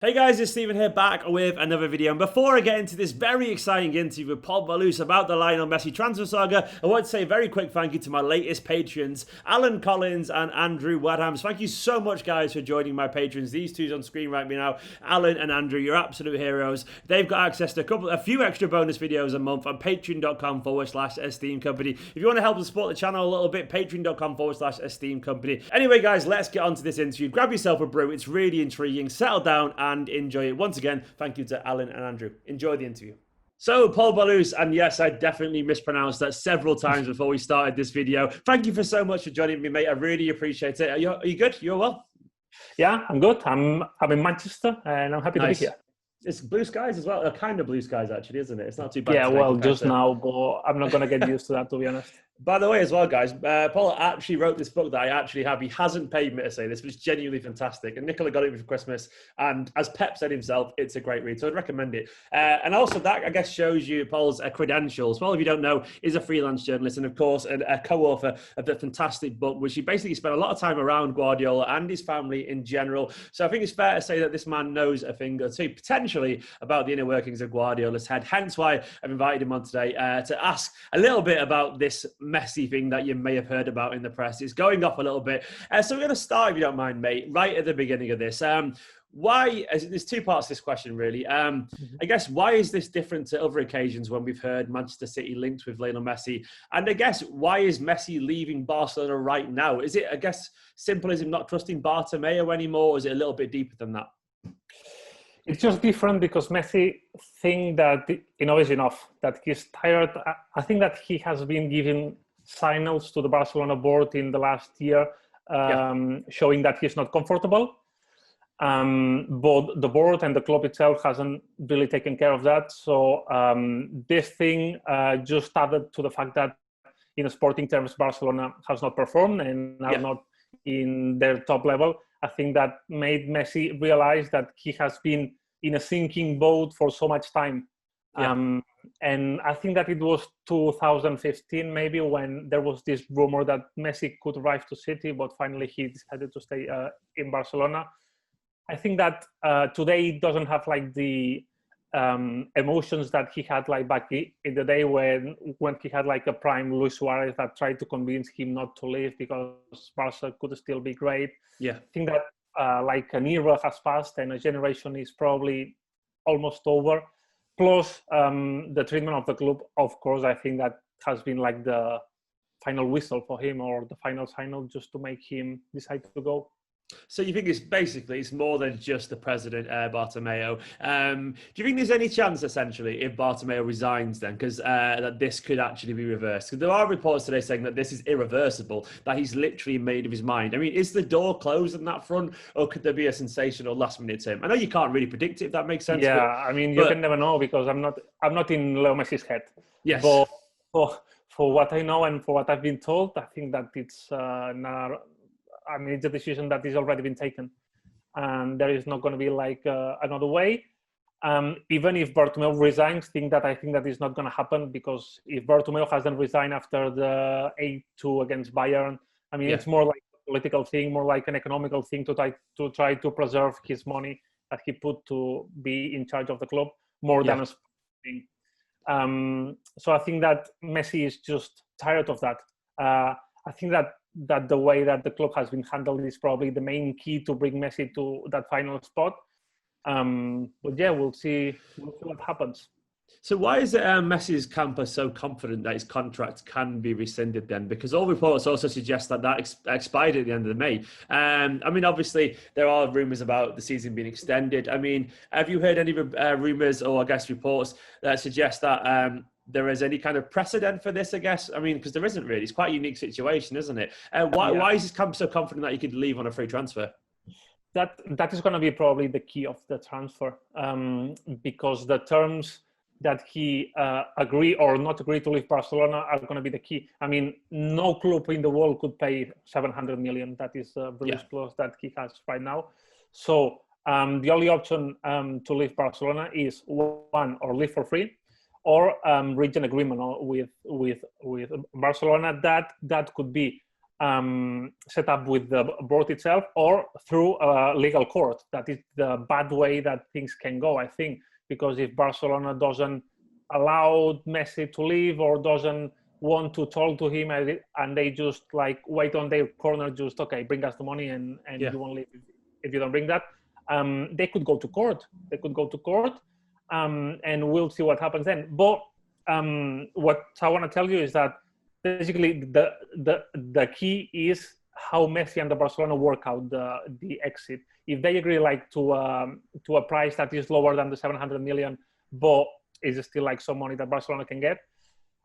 Hey guys, it's Stephen here back with another video. And before I get into this very exciting interview with Pol Ballus about the Lionel Messi transfer saga, I want to say a very quick thank you to my latest patrons, Alan Collins and Andrew Wadhams. Thank you so much, guys, for joining my patrons. These two's on screen right now. Alan and Andrew, you're absolute heroes. They've got access to a few extra bonus videos a month on patreon.com/Esteemed Company. If you want to help us support the channel a little bit, patreon.com/Esteemed Company. Anyway, guys, let's get on to this interview. Grab yourself a brew. It's really intriguing. Settle down and enjoy it. Once again, thank you to Alan and Andrew. Enjoy the interview. So, Pol Ballus, and yes, I definitely mispronounced that several times before we started this video. Thank you so much for joining me, mate. I really appreciate it. Are you good? You're well? Yeah, I'm good. I'm in Manchester, and I'm happy to be here. It's blue skies as well. Kind of blue skies, actually, isn't it? It's not too bad. Yeah, well, just now, but I'm not going to get used to that, to be honest. By the way, as well, guys, Paul actually wrote this book that I actually have. He hasn't paid me to say this, but it's genuinely fantastic. And Nicola got it for Christmas. And as Pep said himself, it's a great read. So I'd recommend it. And also that, I guess, shows you Paul's credentials. Well, if you don't know, is a freelance journalist and, of course, a co-author of the fantastic book, which he basically spent a lot of time around Guardiola and his family in general. So I think it's fair to say that this man knows a thing or two, potentially, about the inner workings of Guardiola's head. Hence why I've invited him on today to ask a little bit about this Messi thing that you may have heard about in the press. It's going off a little bit. So we're going to start, if you don't mind, mate, right at the beginning of this. Why, there's two parts to this question, really. I guess, why is this different to other occasions when we've heard Manchester City linked with Lionel Messi? And I guess, why is Messi leaving Barcelona right now? Is it, I guess, simple as him not trusting Bartomeo anymore, or is it a little bit deeper than that? It's just different because Messi think that enough is enough, that he's tired. I think that he has been giving signals to the Barcelona board in the last year, showing that he's not comfortable. But the board and the club itself hasn't really taken care of that. So this thing just added to the fact that in sporting terms, Barcelona has not performed and are not in their top level. I think that made Messi realize that he has been in a sinking boat for so much time. And I think that it was 2015 maybe when there was this rumor that Messi could arrive to City, but finally he decided to stay in Barcelona. I think that today he doesn't have like the emotions that he had like back in the day when he had like a prime Luis Suarez that tried to convince him not to leave because Barca could still be great. I think that like an era has passed and a generation is probably almost over. Plus the treatment of the club, of course, I think that has been like the final whistle for him, or the final signal just to make him decide to go. So you think it's more than just the president, Bartomeo. Do you think there's any chance, essentially, if Bartomeo resigns then, because that this could actually be reversed? Because there are reports today saying that this is irreversible, that he's literally made up his mind. I mean, is the door closed on that front, or could there be a sensational last-minute turn? I know you can't really predict it, if that makes sense. Yeah, I mean, you can never know because I'm not in Leo Messi's head. Yes. But for what I know and for what I've been told, I think that it's it's a decision that is already been taken, and there is not going to be like another way. Even if Bartomeu resigns, I think that is not going to happen, because if Bartomeu hasn't resigned after the 8-2 against Bayern, I mean, it's more like a political thing, more like an economical thing to try to preserve his money that he put to be in charge of the club, more than a thing. So I think that Messi is just tired of that. I think that the way that the club has been handled is probably the main key to bring Messi to that final spot. But yeah, we'll see what happens. So why is Messi's camp so confident that his contract can be rescinded then? Because all reports also suggest that expired at the end of May. I mean, obviously, there are rumours about the season being extended. I mean, have you heard any rumours or, I guess, reports that suggest that there is any kind of precedent for this, I guess? I mean, because there isn't really. It's quite a unique situation, isn't it? Why is his camp so confident that he could leave on a free transfer? That is going to be probably the key of the transfer, because the terms that he agree or not agree to leave Barcelona are going to be the key. I mean, no club in the world could pay 700 million. That is the Bruce clause that he has right now. So the only option to leave Barcelona is one, or leave for free, or reach an agreement with Barcelona. That could be set up with the board itself or through a legal court. That is the bad way that things can go, I think, because if Barcelona doesn't allow Messi to leave or doesn't want to talk to him and they just like wait on their corner, just, okay, bring us the money and you won't leave if you don't bring that, they could go to court. And we'll see what happens then. But what I want to tell you is that basically the key is how Messi and the Barcelona work out the exit. If they agree like to a price that is lower than the 700 million, but is still like some money that Barcelona can get,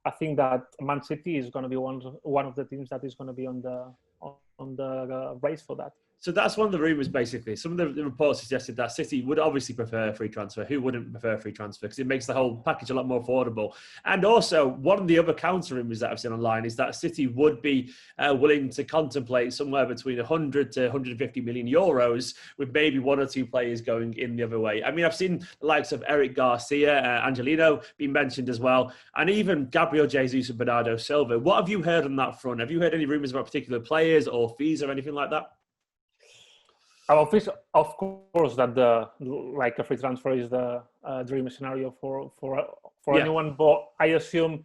I think that Man City is going to be one of the teams that is going to be on the race for that. So that's one of the rumours, basically. Some of the reports suggested that City would obviously prefer a free transfer. Who wouldn't prefer a free transfer? Because it makes the whole package a lot more affordable. And also, one of the other counter rumours that I've seen online is that City would be willing to contemplate somewhere between 100 to 150 million euros, with maybe one or two players going in the other way. I mean, I've seen the likes of Eric Garcia, Angelino being mentioned as well, and even Gabriel Jesus and Bernardo Silva. What have you heard on that front? Have you heard any rumours about particular players or fees or anything like that? Of course, that a free transfer is the dream scenario for anyone. But I assume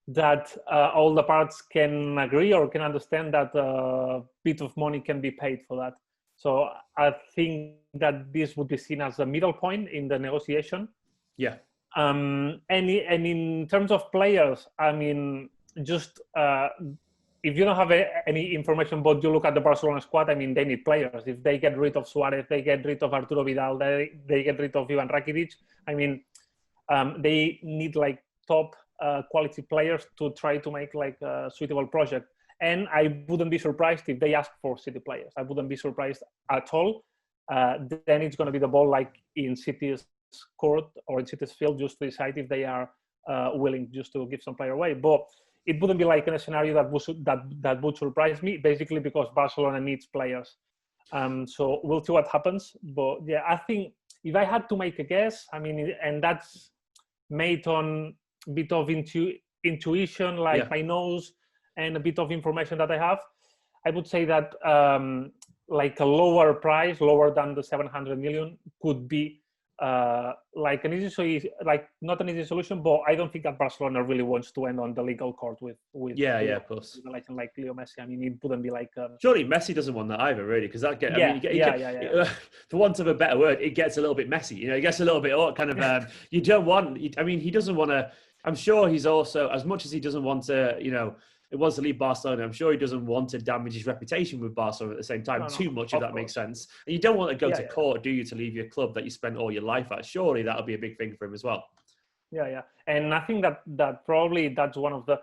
that all the parts can agree or can understand that a bit of money can be paid for that. So I think that this would be seen as a middle point in the negotiation. Yeah. And in terms of players, I mean, just. If you don't have any information, but you look at the Barcelona squad, I mean, they need players. If they get rid of Suarez, they get rid of Arturo Vidal, they get rid of Ivan Rakitic. I mean, they need like top quality players to try to make like a suitable project. And I wouldn't be surprised if they ask for City players. I wouldn't be surprised at all. Then it's going to be the ball like in City's court or in City's field just to decide if they are willing just to give some player away. But it wouldn't be like in a scenario that would surprise me, basically because Barcelona needs players. So we'll see what happens. But yeah, I think if I had to make a guess, I mean, and that's made on a bit of intuition, like my nose and a bit of information that I have, I would say that like a lower price, lower than the 700 million, could be like an easy, like not an easy solution, but I don't think that Barcelona really wants to end on the legal court with of course, like Leo Messi. I mean, it wouldn't be like surely Messi doesn't want that either, really, because that for want of a better word, it gets a little bit messy. You know, it gets a little bit kind of you don't want. I mean, he doesn't want to. I'm sure he's also, as much as he doesn't want to, you know, it wants to leave Barcelona, I'm sure he doesn't want to damage his much with Barcelona at the same time. Too much, if that makes sense. And you don't want to go to court, do you, to leave your club that you spent all your life at? Surely that'll be a big thing for him as well. Yeah. And I think that probably that's one of the,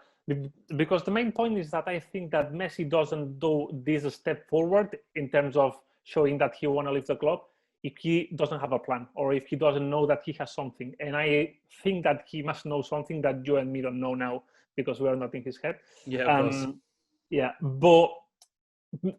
because the main point is that I think that Messi doesn't do this step forward in terms of showing that he want to leave the club if he doesn't have a plan, or if he doesn't know that he has something. And I think that he must know something that you and me don't know now, because we are not in his head. Yeah, of course. Yeah, but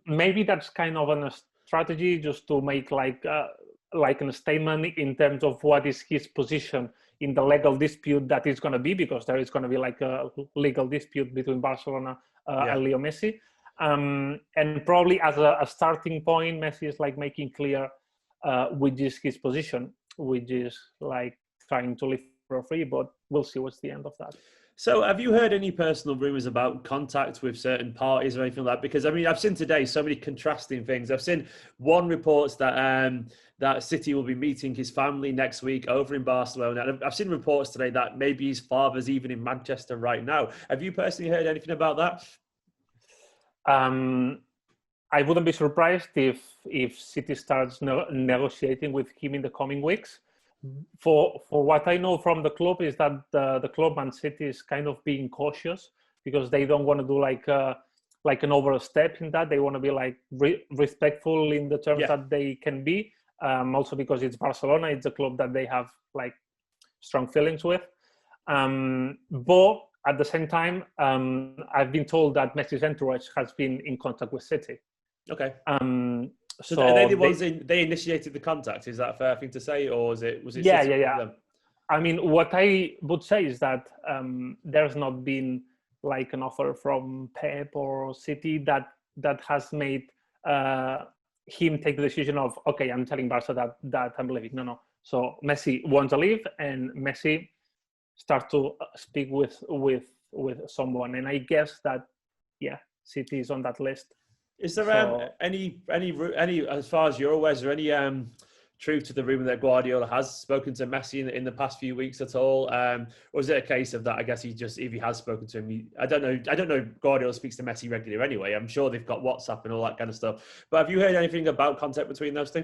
maybe that's kind of a strategy just to make like a statement in terms of what is his position in the legal dispute that is going to be, because there is going to be like a legal dispute between Barcelona and Leo Messi. And probably as a starting point, Messi is like making clear which is his position, which is like trying to live for free, but we'll see what's the end of that. So have you heard any personal rumours about contact with certain parties or anything like that? Because, I mean, I've seen today so many contrasting things. I've seen one reports that that City will be meeting his family next week over in Barcelona. And I've seen reports today that maybe his father's even in Manchester right now. Have you personally heard anything about that? I wouldn't be surprised if City starts negotiating with him in the coming weeks. For what I know from the club is that the club, Man City, is kind of being cautious because they don't want to do like an overstep in that. They want to be like respectful in the terms that they can be. Also because it's Barcelona, it's a club that they have like strong feelings with. But at the same time, I've been told that Messi's entourage has been in contact with City. Okay. So are they the ones they initiated the contact? Is that a fair thing to say, or was it? Yeah. I mean, what I would say is that there's not been like an offer from Pep or City that that has made him take the decision of, okay, I'm telling Barca that I'm leaving. No. So Messi wants to leave, and Messi start to speak with someone, and I guess that City is on that list. Is there any as far as you're aware, is there any truth to the rumor that Guardiola has spoken to Messi in the past few weeks at all, or is it a case of that? I guess if he has spoken to him, I don't know. Guardiola speaks to Messi regularly anyway. I'm sure they've got WhatsApp and all that kind of stuff. But have you heard anything about contact between those two?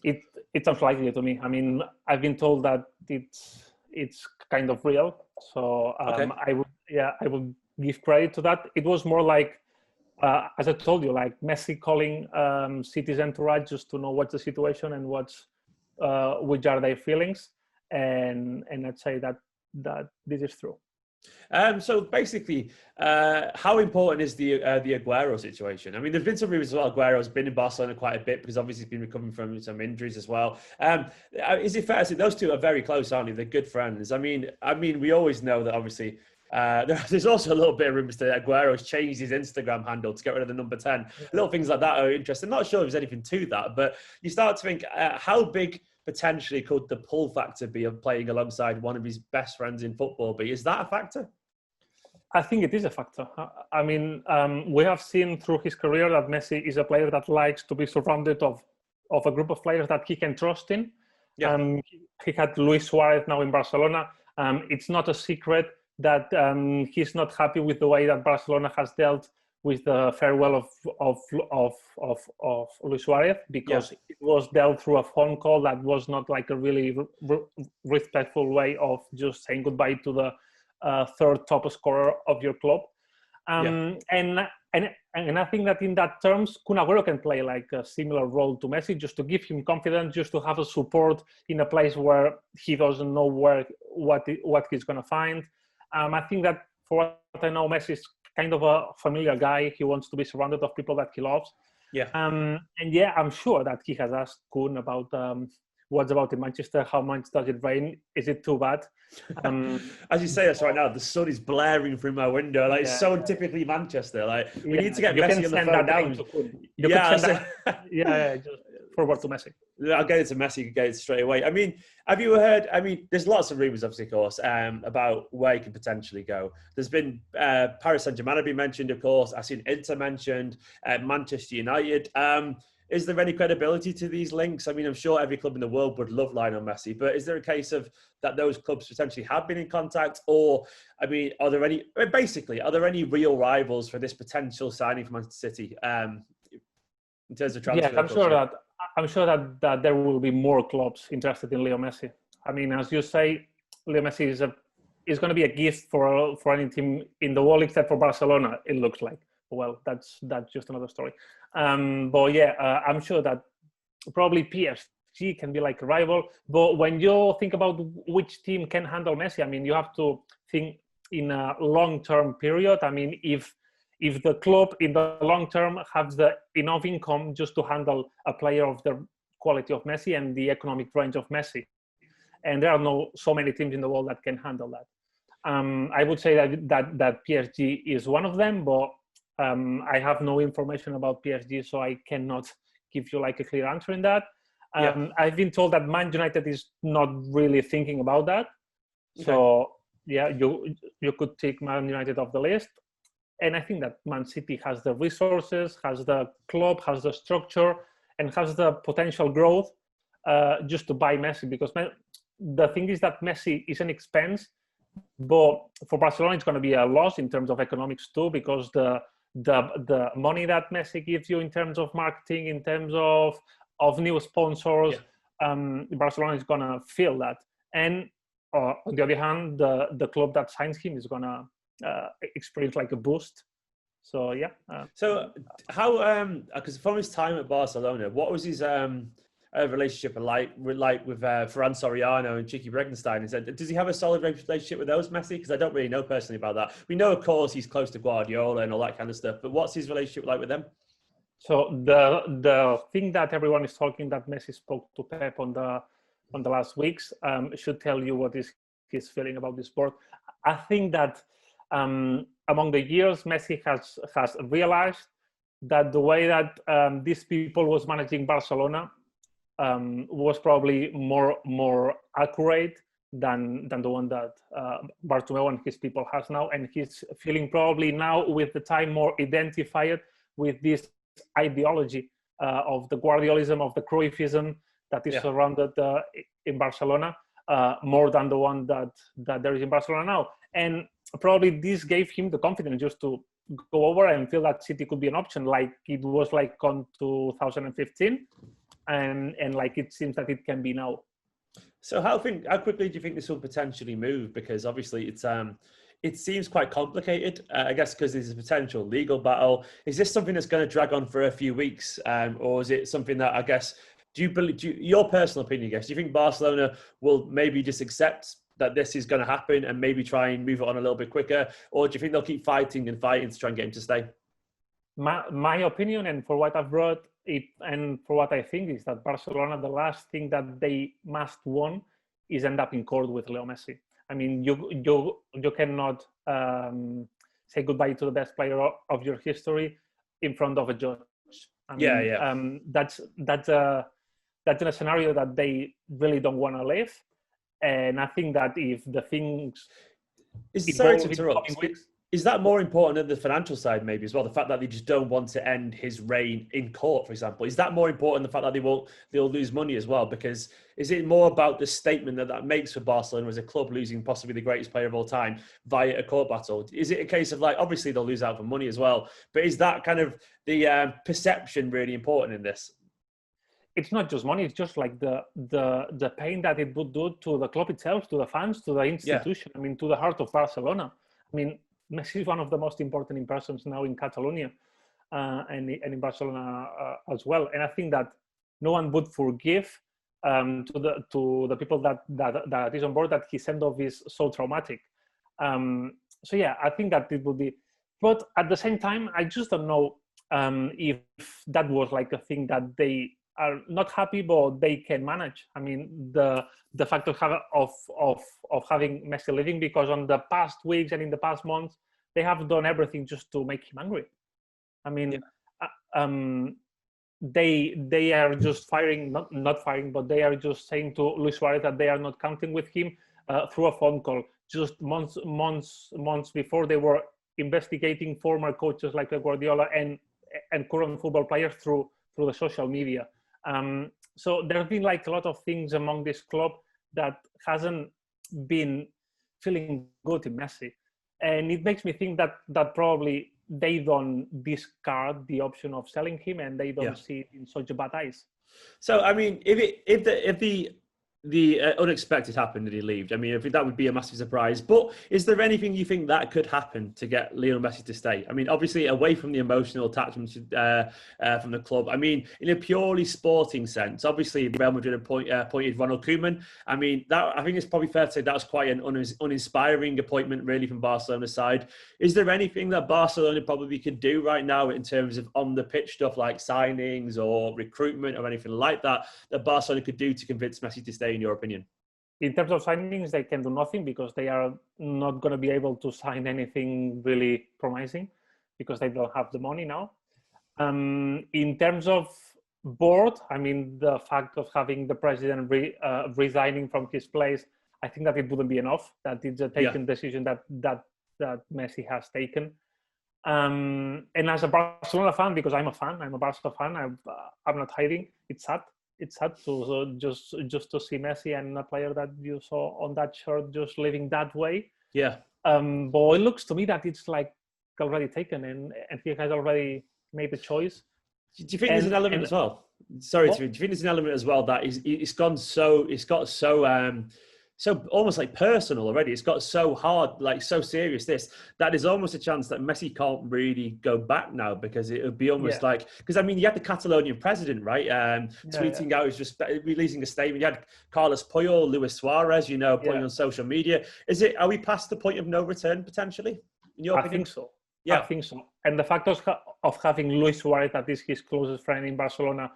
It's unlikely to me. I mean, I've been told that it's kind of real. So okay. I would give credit to that. It was more like, as I told you, like Messi calling City's entourage just to know what's the situation and which are their feelings, and I'd say that this is true. So basically, how important is the Aguero situation? I mean, there's been some rumors as well. Aguero's been in Barcelona quite a bit because obviously he's been recovering from some injuries as well. Is it fair to say those two are very close, aren't they? They're good friends. I mean, we always know that obviously. There's also a little bit of rumors that Aguero's changed his Instagram handle to get rid of the number 10. Little things like that are interesting. Not sure if there's anything to that, but you start to think, how big potentially could the pull factor be of playing alongside one of his best friends in football be? Is that a factor? I think it is a factor. I mean, we have seen through his career that Messi is a player that likes to be surrounded of a group of players that he can trust in. Yeah. He had Luis Suarez now in Barcelona. It's not a secret that he's not happy with the way that Barcelona has dealt with the farewell of Luis Suarez, because it was dealt through a phone call that was not like a really respectful way of just saying goodbye to the third top scorer of your club. And I think that in that terms, Kun Aguero can play like a similar role to Messi, just to give him confidence, just to have a support in a place where he doesn't know what he's going to find. I think that, for what I know, Messi is kind of a familiar guy. He wants to be surrounded of people that he loves. And I'm sure that he has asked Kun about what's about in Manchester, how much does it rain, is it too bad? As you say this right now, the sun is blaring through my window. Like, it's so typically Manchester. Like, we need to get Messi on the phone now. Just forward to Messi. I'll get it to Messi, you can get it straight away. I mean, have you heard, there's lots of rumours, obviously, of course, about where he could potentially go. There's been Paris Saint-Germain been mentioned, of course. I've seen Inter mentioned, Manchester United. Is there any credibility to these links? I mean, I'm sure every club in the world would love Lionel Messi, but is there a case of that those clubs potentially have been in contact? Or, are there any real rivals for this potential signing for Manchester City in terms of transfer? Yeah, I'm sure that there will be more clubs interested in Leo Messi. I mean, as you say, Leo Messi is going to be a gift for any team in the world except for Barcelona, it looks like. Well, that's just another story. I'm sure that probably PSG can be like a rival. But when you think about which team can handle Messi, I mean, you have to think in a long-term period. I mean, if the club in the long term has the enough income just to handle a player of the quality of Messi and the economic range of Messi, and there are so many teams in the world that can handle that. I would say that PSG is one of them, but I have no information about PSG, so I cannot give you like a clear answer in that. I've been told that Man United is not really thinking about that. Okay. So you could take Man United off the list. And I think that Man City has the resources, has the club, has the structure, and has the potential growth just to buy Messi. Because the thing is that Messi is an expense, but for Barcelona it's going to be a loss in terms of economics too, because the money that Messi gives you in terms of marketing, in terms of new sponsors, Barcelona is going to feel that. And on the other hand, the club that signs him is going to experience like a boost. So so how because from his time at Barcelona, what was his relationship like with Ferran Soriano and Chiqui Bregenstein? Does he have a solid relationship with those, Messi? Because I don't really know personally about that. We know, of course, he's close to Guardiola and all that kind of stuff, but what's his relationship like with them? So the thing that everyone is talking, that Messi spoke to Pep on the last weeks, should tell you what is his feeling about this sport. I think that among the years, Messi has realized that the way that these people was managing Barcelona was probably more accurate than the one that Bartomeo and his people has now, and he's feeling probably now with the time more identified with this ideology of the Guardiolism, of the Cruyffism that is surrounded in Barcelona, more than the one that there is in Barcelona now. And probably this gave him the confidence just to go over and feel that City could be an option, like it was like on 2015, and like it seems that it can be now. So how quickly do you think this will potentially move? Because obviously it seems quite complicated, I guess, because there's a potential legal battle. Is this something that's going to drag on for a few weeks, or is it something that, I guess, your personal opinion, I guess, do you think Barcelona will maybe just accept that this is going to happen and maybe try and move it on a little bit quicker, or do you think they'll keep fighting and fighting to try and get him to stay? My opinion, and for what I've read, and for what I think, is that Barcelona, the last thing that they must want is end up in court with Leo Messi. I mean, you cannot say goodbye to the best player of your history in front of a judge. I mean, that's in a scenario that they really don't want to live. And I think that if the things... Sorry to interrupt. Is that more important than the financial side, maybe, as well? The fact that they just don't want to end his reign in court, for example. Is that more important than the fact that they'll lose money as well? Because is it more about the statement that makes for Barcelona as a club losing possibly the greatest player of all time via a court battle? Is it a case of, like, obviously they'll lose out for money as well, but is that kind of the perception really important in this? It's not just money, it's just like the pain that it would do to the club itself, to the fans, to the institution, I mean, to the heart of Barcelona. I mean, Messi is one of the most important persons now in Catalonia and in Barcelona as well. And I think that no one would forgive to the people that is on board that his send-off is so traumatic. So yeah, I think that it would be. But at the same time, I just don't know if that was like a thing that they are not happy, but they can manage. I mean, the fact of having Messi leaving, because on the past weeks and in the past months, they have done everything just to make him angry. I mean, they are just firing, not firing, but they are just saying to Luis Suarez that they are not counting with him through a phone call. Just months before, they were investigating former coaches like Guardiola and current football players through the social media. So there have been like a lot of things among this club that hasn't been feeling good in Messi. And it makes me think that probably they don't discard the option of selling him, and they don't see it in such bad eyes. So, I mean, if the unexpected happened and he left, I mean, that would be a massive surprise. But is there anything you think that could happen to get Lionel Messi to stay? I mean, obviously, away from the emotional attachment from the club. I mean, in a purely sporting sense, obviously, Real Madrid appointed Ronald Koeman. I mean, I think it's probably fair to say that was quite an uninspiring appointment, really, from Barcelona's side. Is there anything that Barcelona probably could do right now in terms of on-the-pitch stuff like signings or recruitment or anything like that Barcelona could do to convince Messi to stay, in your opinion? In terms of signings, they can do nothing because they are not going to be able to sign anything really promising because they don't have the money now. In terms of board, I mean, the fact of having the president resigning from his place, I think that it wouldn't be enough. That it's a taken decision that Messi has taken. And as a Barcelona fan, because I'm a Barca fan, I'm not hiding. It's sad. It's sad to just to see Messi and a player that you saw on that shirt just living that way. Yeah. But it looks to me that it's like already taken, and he has already made the choice. Do you think there's an element as well? Sorry, do you think there's an element as well that it's got so almost like personal already. It's got so hard, like so serious that there's almost a chance that Messi can't really go back now, because it would be almost like, because I mean, you had the Catalonian president, right? Tweeting out, releasing a statement. You had Carlos Puyol, Luis Suarez, putting on social media. Are we past the point of no return potentially? In your opinion? I think so. Yeah, I think so. And the fact of having Luis Suarez, that is his closest friend in Barcelona,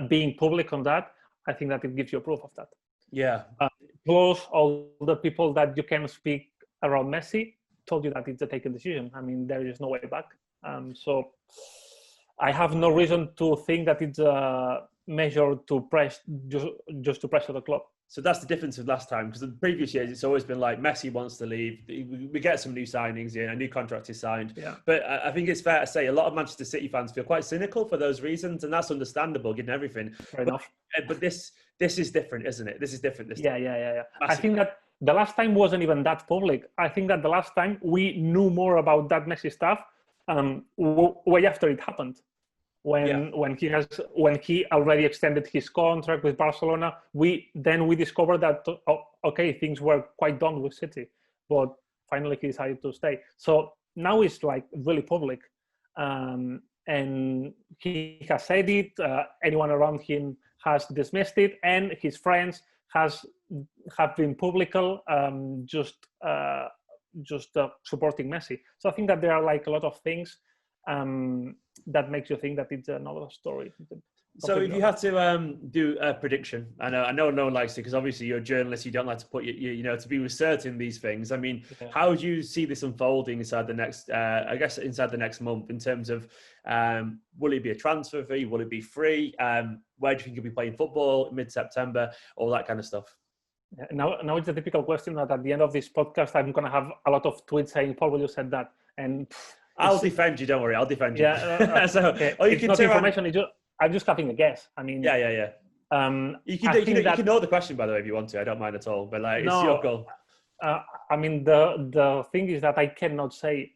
being public on that, I think that it gives you proof of that. Yeah. Plus all the people that you can speak around Messi, told you that it's a taken decision. I mean, there is no way back. So I have no reason to think that it's a measure to press just to pressure the club. So that's the difference with last time, because the previous years it's always been like Messi wants to leave. We get some new signings in, a new contract is signed. Yeah. But I think it's fair to say a lot of Manchester City fans feel quite cynical for those reasons, and that's understandable given everything. Fair enough. But this is different, isn't it? This is different this time. Yeah. I think that the last time wasn't even that public. I think that the last time we knew more about that Messi stuff way after it happened. When he already extended his contract with Barcelona, we discovered that okay, things were quite done with City, but finally he decided to stay. So now it's like really public, and he has said it. Anyone around him has dismissed it, and his friends have been publical, just supporting Messi. So I think that there are like a lot of things that makes you think that it's another story. So if you had to do a prediction, I know no one likes to, because obviously you're a journalist, you don't like to put to be certain these things. I mean, how do you see this unfolding inside the next, inside the next month in terms of, will it be a transfer fee? Will it be free? Where do you think you'll be playing football mid-September? All that kind of stuff. Now it's a typical question that at the end of this podcast, I'm going to have a lot of tweets saying, Pol Ballus said that. And I'll defend you, don't worry, I'll defend you. Yeah, so, okay. It's not information, I'm just having a guess. I mean, yeah. You can know the question, by the way, if you want to. I don't mind at all, but it's your goal. I mean, the thing is that I cannot say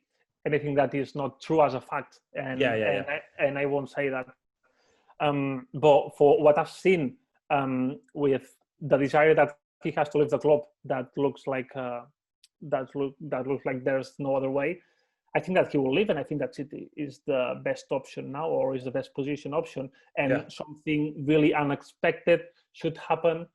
anything that is not true as a fact, and I won't say that. But for what I've seen, with the desire that he has to leave the club, that looks like there's no other way. I think that he will leave, and I think that City is the best option now, or is the best position option. And something really unexpected should happen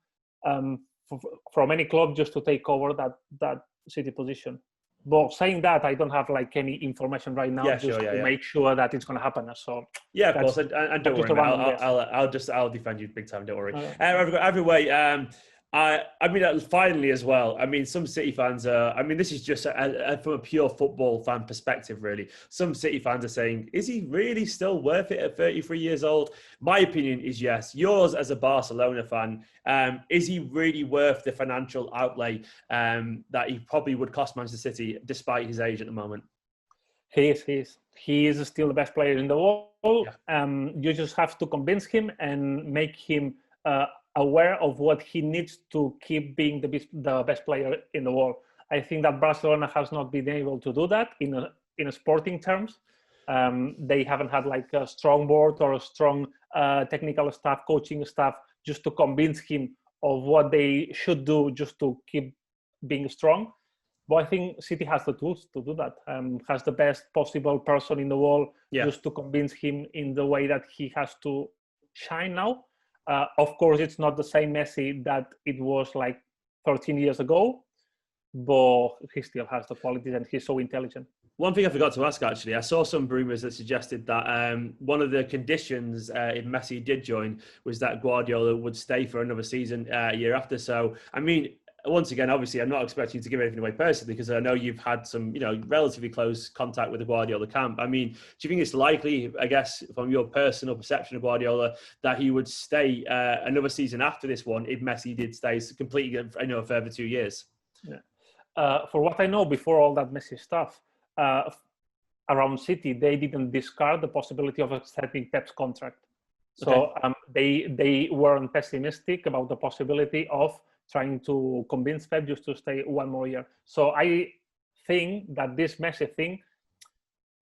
from any club just to take over that City position. But saying that, I don't have like any information right now to make sure that it's going to happen. So of course, and don't worry, I'll defend you big time. Don't worry. Every way. I mean, finally as well, I mean, some City fans are, I mean, this is just from a pure football fan perspective, really. Some City fans are saying, is he really still worth it at 33 years old? My opinion is yes. Yours as a Barcelona fan, is he really worth the financial outlay that he probably would cost Manchester City despite his age at the moment? He is still the best player in the world. Yeah. You just have to convince him and make him aware of what he needs to keep being the best player in the world. I think that Barcelona has not been able to do that in sporting terms. They haven't had like a strong board or a strong technical staff, coaching staff, just to convince him of what they should do just to keep being strong. But I think City has the tools to do that, has the best possible person in the world just to convince him in the way that he has to shine now. Of course, it's not the same Messi that it was like 13 years ago, but he still has the qualities and he's so intelligent. One thing I forgot to ask, actually, I saw some rumours that suggested that one of the conditions if Messi did join was that Guardiola would stay for another season a year after. So, I mean, once again, obviously, I'm not expecting you to give anything away personally because I know you've had some, relatively close contact with the Guardiola camp. I mean, do you think it's likely, I guess, from your personal perception of Guardiola, that he would stay another season after this one if Messi did stay completely, a further 2 years? Yeah. For what I know, before all that Messi stuff, around City, they didn't discard the possibility of extending Pep's contract. So they weren't pessimistic about the possibility of trying to convince Pep just to stay one more year. So I think that this Messi thing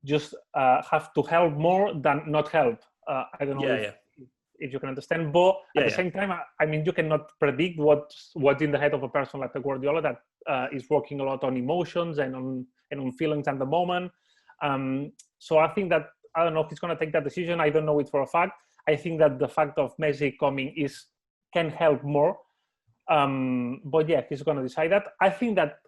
just have to help more than not help. I don't know if you can understand. But at the same time, I mean, you cannot predict what's in the head of a person like Guardiola that is working a lot on emotions and on feelings at the moment. So I think that, I don't know if he's going to take that decision. I don't know it for a fact. I think that the fact of Messi coming can help more. But yeah, he's going to decide that. I think that,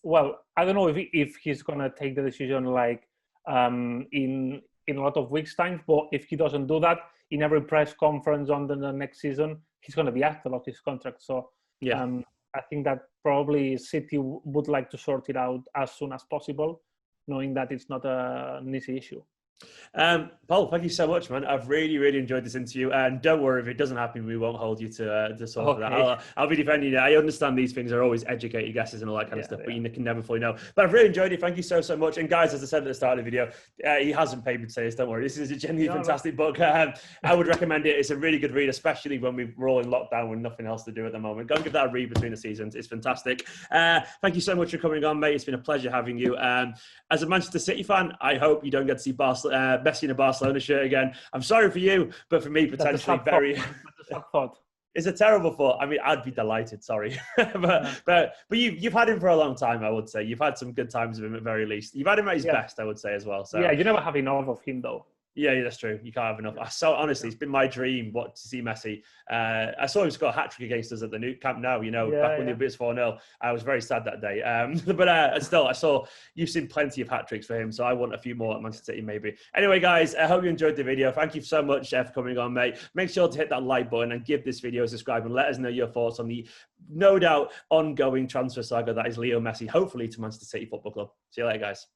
well, I don't know if he's going to take the decision like in a lot of weeks' time, but if he doesn't do that, in every press conference on the next season, he's going to be asked about his contract. So I think that probably City would like to sort it out as soon as possible, knowing that it's not an easy issue. Pol, thank you so much, man. I've really enjoyed this interview, and don't worry, if it doesn't happen, we won't hold you to sort of that. I'll be defending you. I understand these things are always educated guesses and all that kind of stuff, but you can never fully know. But I've really enjoyed it. Thank you so much. And guys, as I said at the start of the video, he hasn't paid me to say this. Don't worry, this is a genuinely fantastic book. I would recommend it. It's a really good read, especially when we're all in lockdown with nothing else to do at the moment. Go and give that a read between the seasons. It's fantastic. Thank you so much for coming on, mate. It's been a pleasure having you. As a Manchester City fan, I hope you don't get to see Messi in a Barcelona shirt again. I'm sorry for you, but for me, potentially very. It's a terrible thought. I mean, I'd be delighted. Sorry, but you've had him for a long time. I would say you've had some good times with him at very least. You've had him at his best, I would say as well. So you never have enough of him though. Yeah, that's true. You can't have enough. So honestly, it's been my dream to see Messi. I saw him score a hat-trick against us at the new Camp Nou, back when they beat us 4-0. I was very sad that day. But still, you've seen plenty of hat-tricks for him, so I want a few more at Manchester City maybe. Anyway, guys, I hope you enjoyed the video. Thank you so much for coming on, mate. Make sure to hit that like button and give this video a subscribe and let us know your thoughts on the, no doubt, ongoing transfer saga that is Leo Messi, hopefully to Manchester City Football Club. See you later, guys.